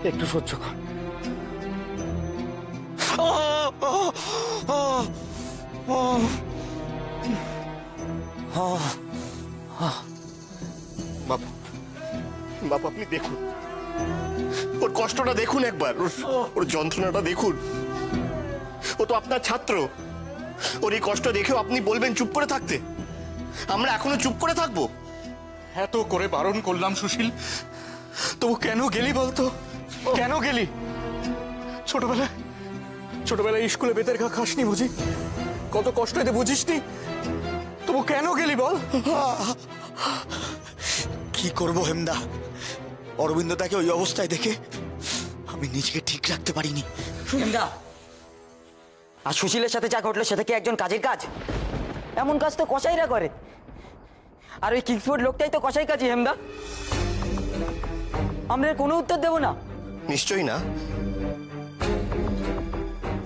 একটু সহ্য কর। বাবা আপনি দেখুন, ওর কষ্টটা দেখুন একবার, ওর যন্ত্রণাটা দেখুন। ও তো আপনার ছাত্র, ওর এই কষ্ট দেখেও আপনি বলবেন চুপ করে থাকতে? আমরা এখনো চুপ করে থাকবো? এত করে বারণ করলাম সুশীল, তবু কেন গেলি বলতো? কেন গেলি? ছোটবেলায় স্কুলে বেতের ঘা খাসনি বুঝি? কত কষ্ট এতে বুঝিসনি? তবু কেন গেলি বল? কি করবো হেমদা, অরবিন্দটাকে ওই অবস্থায় দেখে আমি নিজেকে ঠিক রাখতে পারিনি। হেমদা, আর সুশীলের সাথে যা ঘটলো সেটা কি একজন কাজের কাজ? এমন কাজ তো কসাইরা করে, আর ওই কিংসফোর্ড লোকটাই তো কসাই কাজই। হেমদা, আমরা কোনো উত্তর দেব না? নিশ্চয়ই না,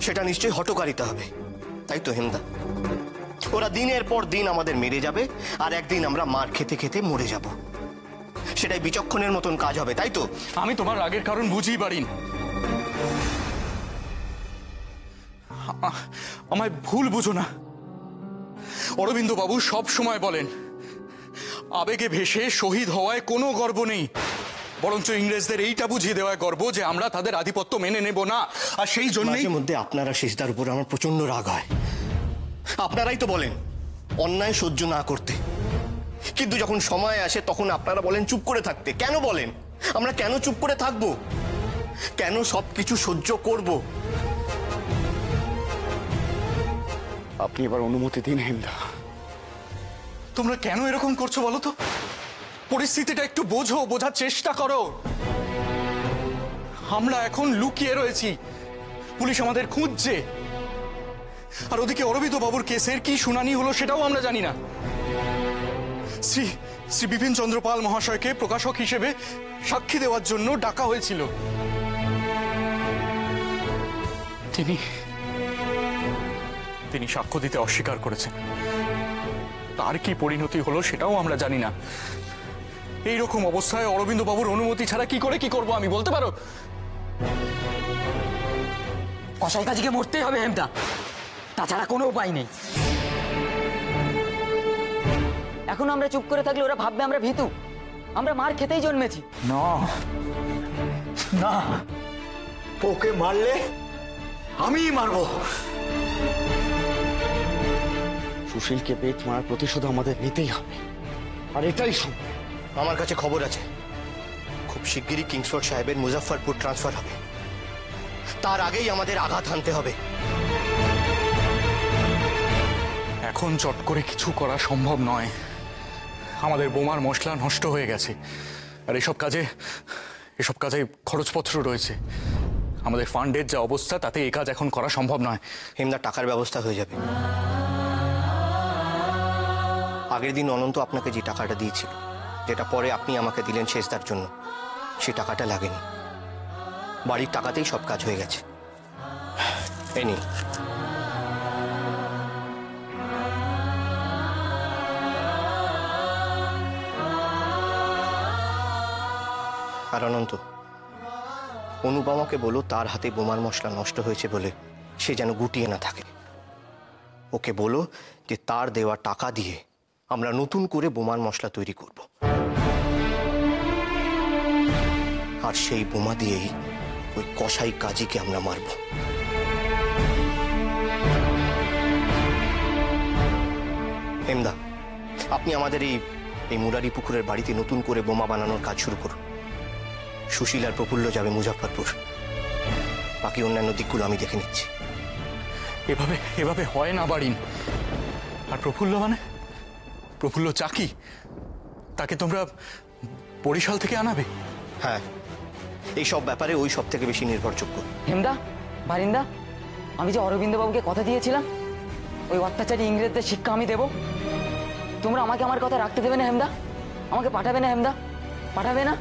সেটা নিশ্চয়ই হঠকারিতা হবে, তাই তো হেমদা? ওরা দিনের পর দিন আমাদের মেরে যাবে, আর একদিন আমরা মার খেতে খেতে মরে যাব। সেটাই বিচক্ষণের মতন কাজ হবে, তাই তো? আমি তোমার রাগের কারণ বুঝিই পারি না। আমায় ভুল বুঝো না। অরবিন্দ বাবু সব সময় বলেন, আবেগে ভেসে শহীদ হওয়ায় কোনো গর্ব নেই, বরঞ্চ ইংরেজদের এইটা বুঝিয়ে দেওয়ায় গর্ব যে আমরা তাদের আধিপত্য মেনে নেব না। আর সেই জন্যই মধ্যে আপনারা শেষদার উপর আমার প্রচন্ড রাগ হয়। আপনারাই তো বলেন অন্যায় সহ্য না করতে, কিন্তু যখন সময় আসে তখন আপনারা বলেন চুপ করে থাকতে। কেন বলেন? আমরা কেন চুপ করে থাকবো? কেন সবকিছু সহ্য করব? আপনি এবার অনুমতি দিন হেমদা। তোমরা কেন এরকম করছো বলো তো? পরিস্থিতিটা একটু বোঝো, বোঝার চেষ্টা করো। আমরা এখন লুকিয়ে রয়েছি, পুলিশ আমাদের খুঁজছে, আর ওদিকে অরবিন্দ বাবুর কেসের কি শুনানি হলো সেটাও আমরা জানি না। শ্রী বিপিন চন্দ্র পাল মহাশয়কে প্রকাশক হিসেবে সাক্ষী দেওয়ার জন্য ডাকা হয়েছিল। তিনি সাক্ষ্য দিতে অস্বীকার করেছেন। তার কি পরিণতি হলো সেটাও আমরা জানি না। এইরকম অবস্থায় অরবিন্দ বাবুর অনুমতি ছাড়া কি করে কি করব আমি, বলতে পারো? কসাই কাজীকে মরতেই হবে হেমদা, তাছাড়া কোনো উপায় নেই। এখন আমরা চুপ করে থাকলে ওরা ভাববে আমরা ভীতু, আমরা মার খেতেই জন্মেছি। না না, ওকে মারলে আমিই মারবো। সুশীলকে পেট মারার প্রতিশোধ আমাদের নিতেই হবে, আর এটাই সময়। আমার কাছে খবর আছে, খুব শিগগিরই কিংসফোর্ড সাহেবের মুজফ্ফরপুর ট্রান্সফার হবে। তার আগেই আমাদের আঘাত হানতে হবে। এখন চট করে কিছু করা সম্ভব নয়। আমাদের বোমার মশলা নষ্ট হয়ে গেছে, আর এসব কাজে খরচপত্র রয়েছে। আমাদের ফান্ডের যা অবস্থা তাতে এই কাজ এখন করা সম্ভব নয়। হেমদা, টাকার ব্যবস্থা হয়ে যাবে। আগের দিন অনন্ত আপনাকে যে টাকাটা দিয়েছিল, যেটা পরে আপনি আমাকে দিলেন শেষদার জন্য, সে টাকাটা লাগেনি। বাড়ির টাকাতেই সব কাজ হয়ে গেছে। এই নিন। আর অনন্ত, অনুপমাকে বলো তার হাতে বোমার মশলা নষ্ট হয়েছে বলে সে যেন গুটিয়ে না থাকে। ওকে বলো যে তার দেওয়া টাকা দিয়ে আমরা নতুন করে বোমার মশলা তৈরি করব, আর সেই বোমা দিয়েই ওই কসাই কাজীকে আমরা মারব। হেমদা, আপনি আমাদের এই মুরারি পুকুরের বাড়িতে নতুন করে বোমা বানানোর কাজ শুরু করুন। সুশীল আর প্রফুল্ল যাবে মুজফ্ফরপুর, বাকি অন্যান্য দিকগুলো আমি দেখে নিচ্ছি। এভাবে হয় না বাড়িন। আর প্রফুল্ল মানে? প্রফুল্ল চাকি, তাকে তোমরা বরিশাল থেকে আনাবে? হ্যাঁ, এই সব ব্যাপারে ওই সব থেকে বেশি নির্ভরযোগ্য। হেমদা, বারিন্দা, আমি যে অরবিন্দ বাবুকে কথা দিয়েছিলাম ওই অত্যাচারী ইংরেজদের শিক্ষা আমি দেব, তোমরা আমাকে আমার কথা রাখতে দেবে না হেমদা? আমাকে পাঠাবে না হেমদা? পাঠাবে না?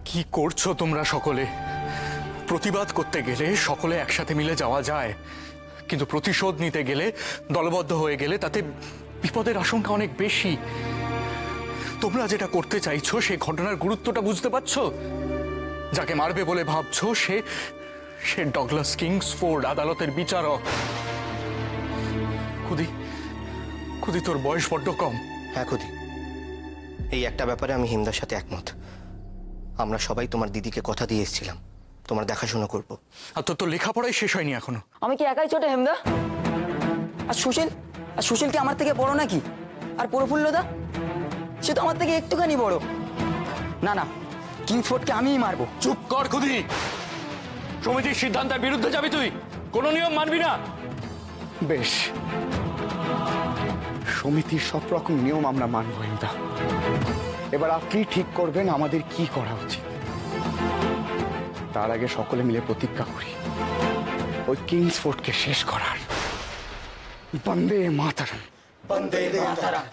কি করছো তোমরা সকলে? প্রতিবাদ করতে গেলে সকলে একসাথে মিলে যাওয়া যায়, কিন্তু প্রতিশোধ নিতে গেলে, দলবদ্ধ হয়ে গেলে তাতে বিপদের আশঙ্কা অনেক বেশি। তোমরা যেটা করতে চাইছো সেই ঘটনার গুরুত্বটা বুঝতে পারছো? যাকে মারবে বলে ভাবছো সে সে ডগলাস কিংসফোর্ড, আদালতের বিচারক। খুদি, খুদি তোর বয়স বড্ড কম। হ্যাঁ খুদি, এই একটা ব্যাপারে আমি হিমদার সাথে একমত। আমরা সবাই তোমার দিদিকে কথা দিয়ে এসেছিলাম তোমার দেখাশোনা করব। আর তোর তো লেখাপড়াই শেষ হয়নি এখনো। আমি কি একাই ছোট হেমদা? আর সুশীল কি আমার থেকে বড় নাকি? আর প্রফুল্লদা, সে তো আমার থেকে একটুখানি বড়। না না, কিংসফোর্ডকে আমিই মারবো। চুপ কর খুদি, সমিতির সিদ্ধান্তের বিরুদ্ধে যাবি তুই? কোনো নিয়ম মানবি না? বেশ, সমিতির সব রকম নিয়ম আমরা মানব হিমদা। এবার আপনি ঠিক করবেন আমাদের কি করা উচিত। তার আগে সকলে মিলে প্রতিজ্ঞা করি ওই কিংসফোর্ডকে শেষ করার। বন্দে মাতরম। বন্দে মাতরম।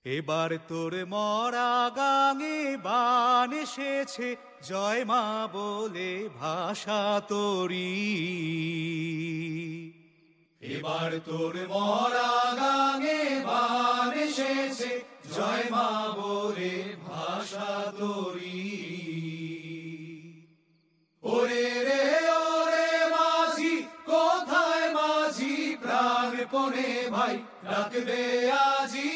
এবার তোর মরা গাঙে বান এসেছে, জয় মা বলে ভাষা তোরি। এবার তোর মরা গাঙে বান এসেছে, জয় মা বলে ভাষা তোরি। ওরে রে ওরে মাঝি, কোথায় মাঝি প্রাণপণে ভাই ডাকবে আজি।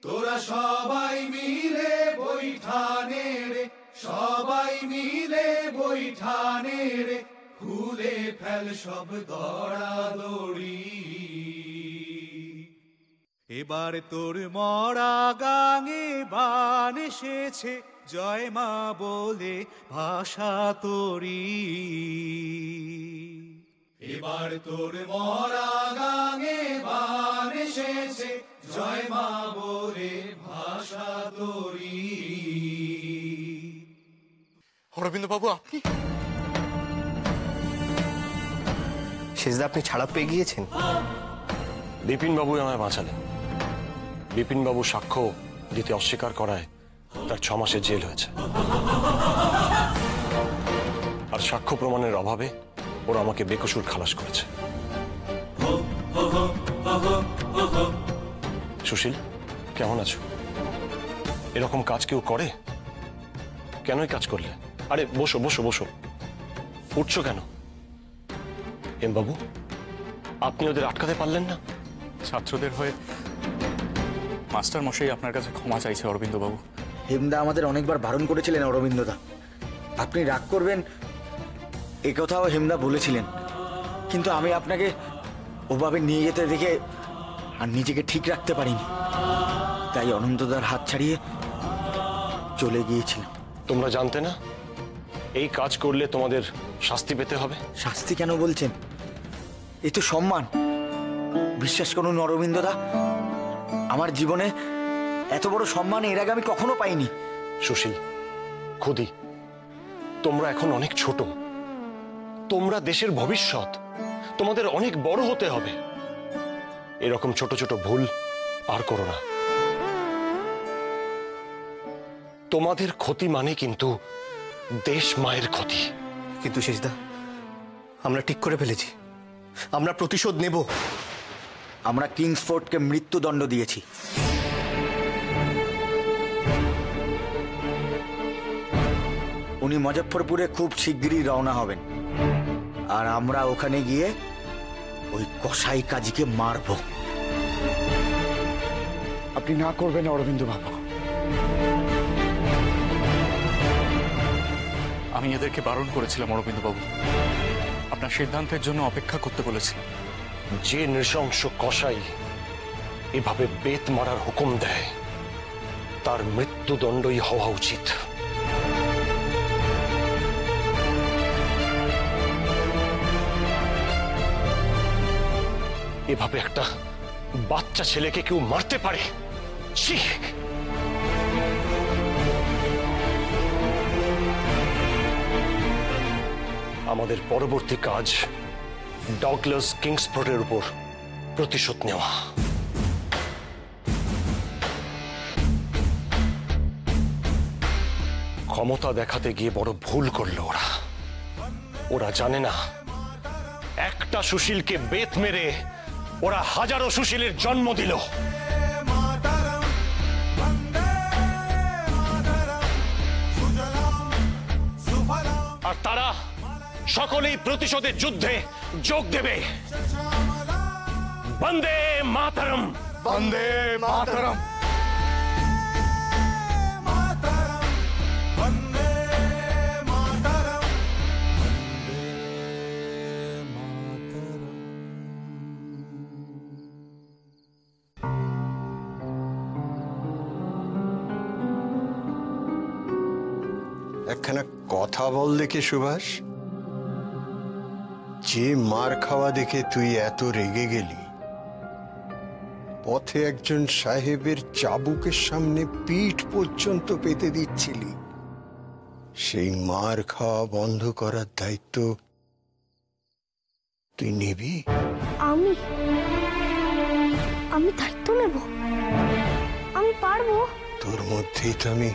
তোরা সবাই মিলে বৈঠানে রে, সবাই মিলে বৈঠানে রে, খুলে ফেল সব দড়াদড়ি। এবার তোর মরা গাঙে বান এসেছে, জয় মা বলে ভাষা তোরি। এবার তোর মরা গাঙে বান এসেছে, জয় মা বলে ভাষা তোরি। অরবিন্দ বাবু, আপনি? শেষদা, আপনি ছাড়া পেয়ে গিয়েছেন? বিপিনবাবুই আমায় বাঁচালেন। বিপিনবাবু সাক্ষ্য দিতে অস্বীকার করায় তার 6 মাসের জেল হয়েছে। আর সাক্ষ্য প্রমাণের অভাবে ওরা আমাকে বেকসুর খালাস করেছে। সুশীল, কেমন আছো? এরকম কাজ কেউ করে? কেনই কাজ করলে? আরে বসো বসো বসো, উঠছো কেন? হেমবাবু, আপনি ওদের আটকাতে পারলেন না? ছাত্রদের হয়ে মাস্টার মশাই আপনার কাছে ক্ষমা চাইছে অরবিন্দ বাবু। হেমদা আমাদের অনেকবার বারণ করেছিলেন অরবিন্দদা, আপনি রাগ করবেন এ কথাও হেমদা বলেছিলেন, কিন্তু আমি আপনাকে ওভাবে নিয়ে যেতে দেখে আর নিজেকে ঠিক রাখতে পারিনি, তাই অনন্তদার হাত ছাড়িয়ে চলে গিয়েছিলাম। তোমরা জানতে না এই কাজ করলে তোমাদের শাস্তি পেতে হবে? শাস্তি কেন বলছেন? এ তো সম্মান। বিশ্বাস করুন অরবিন্দদা, আমার জীবনে এত বড় সম্মান এর আগে আমি কখনো পাইনি। সুশীল, খুদি, তোমরা এখন অনেক ছোট। তোমরা দেশের ভবিষ্যৎ, তোমাদের অনেক বড় হতে হবে। এরকম ছোট ছোট ভুল আর করো না। তোমাদের ক্ষতি মানে কিন্তু দেশ মায়ের ক্ষতি। কিন্তু শেষদা, আমরা ঠিক করে ফেলেছি, আমরা প্রতিশোধ নেব। আমরা কিংসফোর্ডকে মৃত্যুদণ্ড দিয়েছি। উনি মুজফ্ফরপুরে খুব শিগগিরই রওনা হবেন, আর আমরা ওখানে গিয়ে ওই কসাই কাজীকে মারব। আপনি না করবেন অরবিন্দ বাবু? আমি এদেরকে বারণ করেছিলাম অরবিন্দ বাবু, আপনার সিদ্ধান্তের জন্য অপেক্ষা করতে বলেছিলাম। যে নৃশংস কসাই এভাবে বেত মারার হুকুম দেয় তার মৃত্যুদণ্ডই হওয়া উচিত। এভাবে একটা বাচ্চা ছেলেকে কেউ মারতে পারে? ছি! আমাদের পরবর্তী কাজ ডগলাস কিংসফোর্ডের উপর প্রতিশোধ নেওয়া। ক্ষমতা দেখাতে গিয়ে বড় ভুল করলো ওরা। ওরা জানে না একটা সুশীলকে বেত মেরে ওরা হাজারো সুশীলের জন্ম দিল। আর তারা সকলেই প্রতিশোধের যুদ্ধে যোগ দেবে। বন্দে মাতরম, বন্দে মাতরম। একখানা কথা বল দেখে সুভাষ, যে মার খাওয়া দেখে তুই এত রেগে গেলি, পথে একজন সাহেবের চাবুকের সামনে পিঠ পর্যন্ত পেতে দিচ্ছিলি, সেই মার খাওয়া বন্ধ করার দায়িত্ব তুই নিবি? আমি দায়িত্ব নেব? আমি পারবো? তোর মধ্যেই তো আমি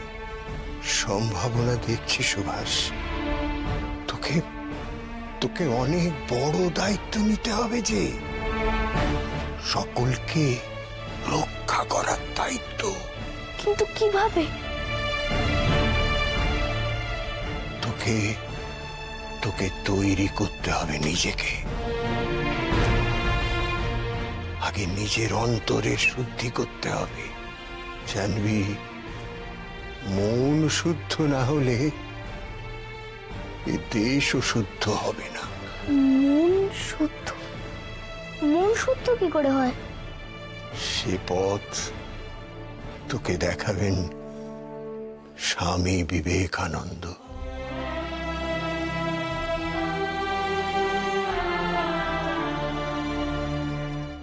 সম্ভাবনা দেখছি সুভাষ। তোকে তোকে অনেক বড় দায়িত্ব নিতে হবে, যে সকলকে রক্ষা করার দায়িত্ব। কিন্তু কিভাবে? তোকে তোকে তৈরি করতে হবে নিজেকে। আগে নিজের অন্তরে শুদ্ধি করতে হবে। জানবি, মন শুদ্ধ না হলে এ দেশও শুদ্ধ হবে না। মন শুদ্ধ? মন শুদ্ধ কি করে হয়? সে পথ তোকে দেখাবেন স্বামী বিবেকানন্দ।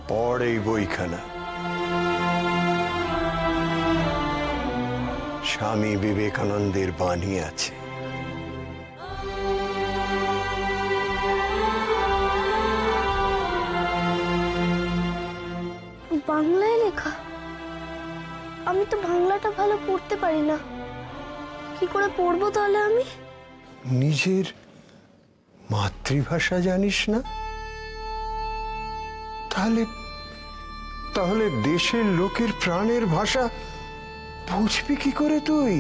পড় এই বইখানা। স্বামী বিবেকানন্দের বাণী আছে। বাংলায় লেখা? আমি তো বাংলাটা ভালো পড়তে পারি না, কি করে পড়বো তাহলে আমি? নিজের মাতৃভাষা জানিস না? তাহলে তাহলে দেশের লোকের প্রাণের ভাষা বুঝবি কি করে তুই?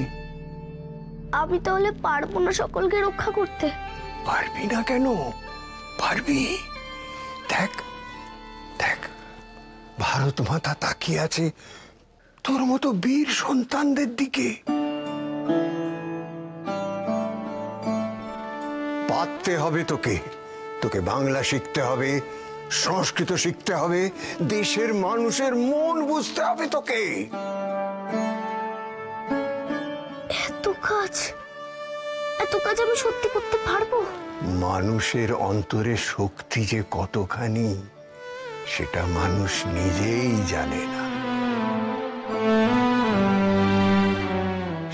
আমি তাহলে পারবো না সকলকে রক্ষা করতে? পারবি না কেন? পারবি। দেখ দেখ, ভারত মাতা তাকিয়ে আছে তোর মতো বীর সন্তানদের দিকে। পারতে হবে তোকে। তোকে বাংলা শিখতে হবে, সংস্কৃত শিখতে হবে, দেশের মানুষের মন বুঝতে হবে তোকে। এত কাজ আমি সত্যি করতে পারবো? মানুষের অন্তরে শক্তি যে কতখানি সেটা মানুষ নিজেই জানে না।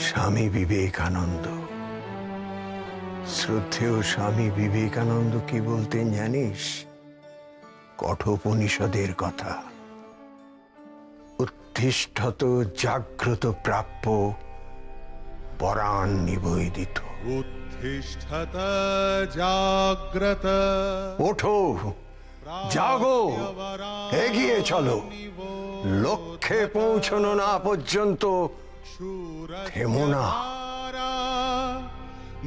স্বামী বিবেকানন্দ, শ্রদ্ধেয় স্বামী বিবেকানন্দ কি বলতেন জানিস? কঠোপনিষদের কথা। উত্তিষ্ঠত জাগ্রত প্রাপ্য পরাণ নিবেদিত। উত্তিষ্ঠত জাগ্রত, ওঠো, জাগো, এগিয়ে চলো। লক্ষ্যে পৌঁছানো না পর্যন্ত থেমো না।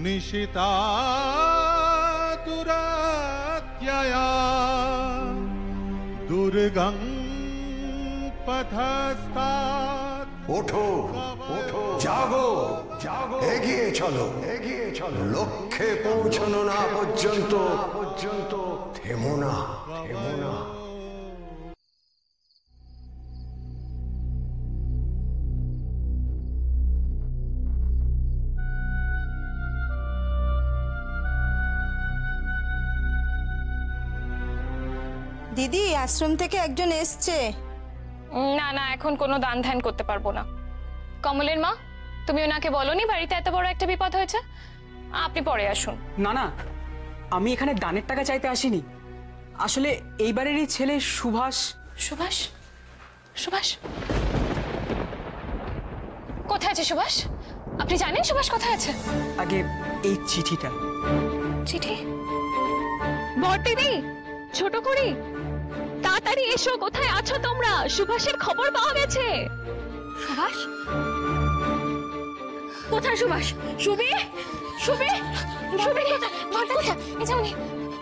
নিশিতা দুরাত্যয়া দুর্গং পথস্তাৎ। ওঠো, জাগো, এগিয়ে চলো, লক্ষ্যে পৌঁছানো না পর্যন্ত থেমো না। দিদি, আশ্রম থেকে একজন এসছে। না না, এখন কোনো দান ধ্যান করতে পারবো না। কমলের মা, তুমি ওনাকে বলোনি বাড়িতে এত বড় একটা বিপদ হয়েছে? আপনি পরে আসুন। না না, আমি এখানে দানের টাকা চাইতে আসিনি। আসলে এইবারেরই ছেলে সুভাষ। সুভাষ? সুভাষ কোথায় আছে? সুভাষ, আপনি জানেন সুভাষ কোথায় আছে? আগে এই চিঠিটা। চিঠি? বড়দিদি, ছোট করি, তাড়াতাড়ি এসো। কোথায় আছো তোমরা? সুভাষের খবর পাওয়া গেছে। সুভাষ কোথায়? সুভাষ, সুবি, সুবি, সুবি কোথায়? এই যে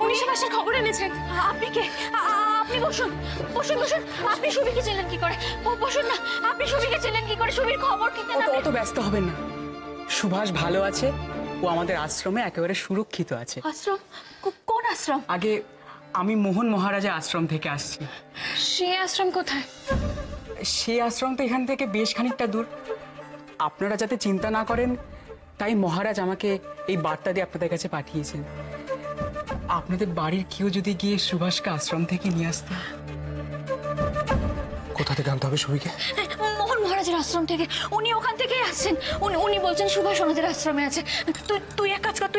উনি সুভাষের খবর এনেছেন। আপনি কে? আপনি বসুন, বসুন, বসুন। আপনি সুবিকে চেনেন কি করে? বসুন না। আপনি সুবিকে চেনেন কি করে? সুবির খবর কি? অত ব্যস্ত হবেন না, সুভাষ ভালো আছে। ও আমাদের আশ্রমে একেবারে সুরক্ষিত আছে। আশ্রম? কোন আশ্রম? আগে আমি মোহন মহারাজের আশ্রম থেকে আসছি। সেই আশ্রম কোথায়? সেই আশ্রম তো এখান থেকে বেশ খানিকটা দূর। আপনারা যাতে চিন্তা না করেন তাই মহারাজ আমাকে এই বার্তা দিয়ে আপনাদের কাছে পাঠিয়েছেন। আপনাদের বাড়ির কেউ যদি গিয়ে সুভাষকে আশ্রম থেকে নিয়ে আসতে। কোথা থেকে আনতে হবে সুবিকে? মোহন মহারাজের আশ্রম থেকে। উনি ওখান থেকেই আসছেন। উনি বলছেন সুভাষ ওনাদের আশ্রমে আছে। তুই এক কাজ কর,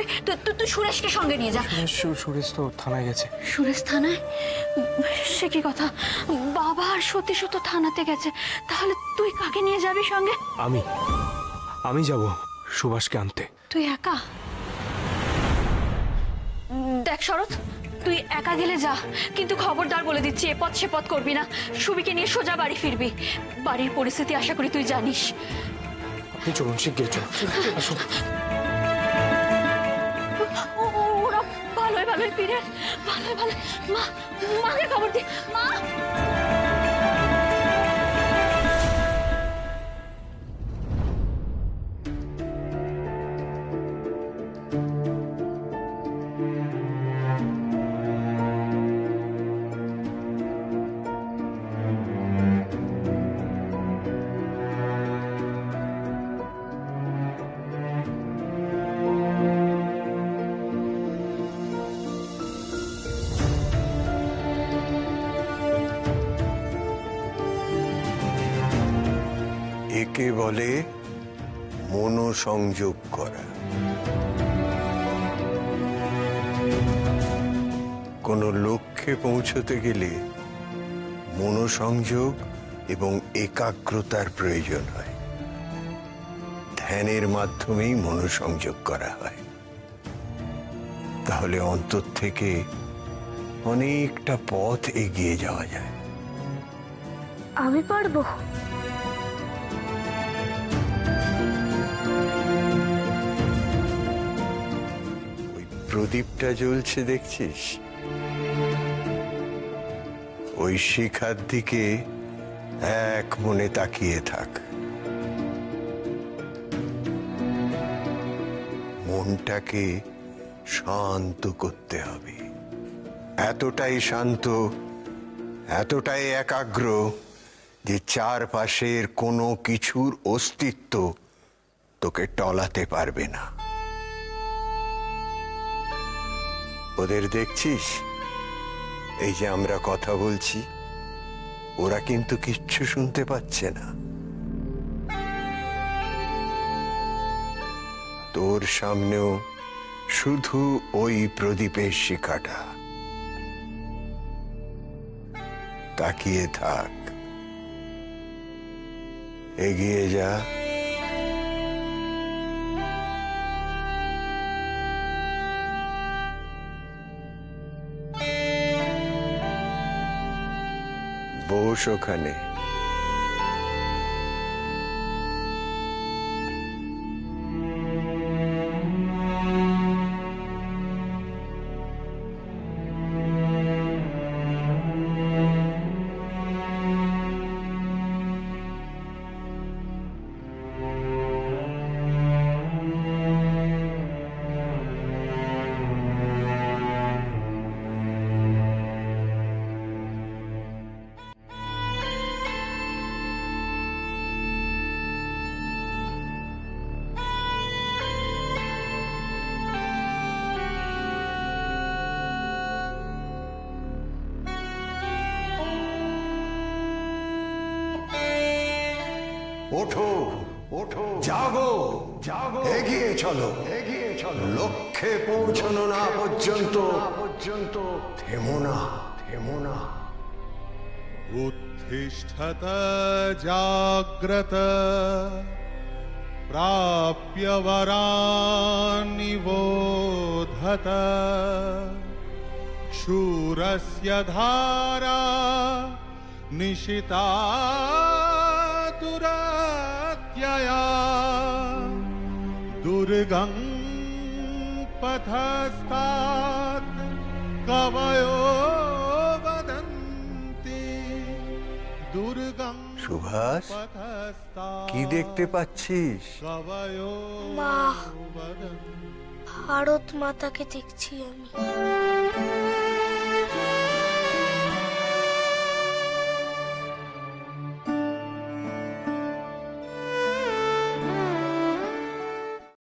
তুই সুরেশকে সঙ্গে নিয়ে যা। সুরেশ তো থানায় গেছে। সুরেশ থানায়? সে কি কথা? বাবা আর সতীশ তো থানাতে গেছে। তাহলে তুই কাকে নিয়ে যাবি সঙ্গে? আমি যাব সুভাষকে আনতে। তুই একা? দেখ শরৎ, তুই একা গেলে যা, কিন্তু খবরদার বলে দিচ্ছি এ পথ সে পথ করবি না। সুবিকে নিয়ে সোজা বাড়ি ফিরবি। বাড়ির পরিস্থিতি আশা করি তুই জানিস। আপনি চলুন, শিগগির চলুন। ওরা ভালোই ফিরে, ভালোই। মাকে খবর দে। মা, একে বলে মনোসংযোগ করা। কোনো লক্ষ্যে পৌঁছতে গেলে মনোসংযোগ এবং একাগ্রতার প্রয়োজন হয়। ধ্যানের মাধ্যমেই মনোসংযোগ করা হয়। তাহলে অন্তর থেকে অনেকটা পথ এগিয়ে যাওয়া যায়। আমি পারবো? প্রদীপটা জ্বলছে দেখছিস? ওই শিখার দিকে এক মনে তাকিয়ে থাক। মনটাকে শান্ত করতে হবে। এতটাই শান্ত, এতটাই একাগ্র যে চারপাশের কোনো কিছুর অস্তিত্ব তোকে টলাতে পারবে না। ওদের দেখছিস? এই যে আমরা কথা বলছি, ওরা কিন্তু কিচ্ছু শুনতে পাচ্ছে না। তোর সামনেও শুধু ওই প্রদীপের শিখাটা। তাকিয়ে থাক, এগিয়ে যা। বস ওখানে। ওঠো, ওঠো, জাগো, জাগো, এগিয়ে চলো, এগিয়ে চলো। লক্ষ্যে পৌঁছানো না পর্যন্ত থেমো না, থেমো না। उत्तिष्ठत जाग्रत प्राप्य वरान् निबोधत शूरस्य धारा निशिता दुरात्यया दुर्गं पथस्तात् कवयो वदन्ति दुर्गं সুভাষ কি দেখতে পাচ্ছিস? মা, ভারত মাতাকে দেখছি আমি।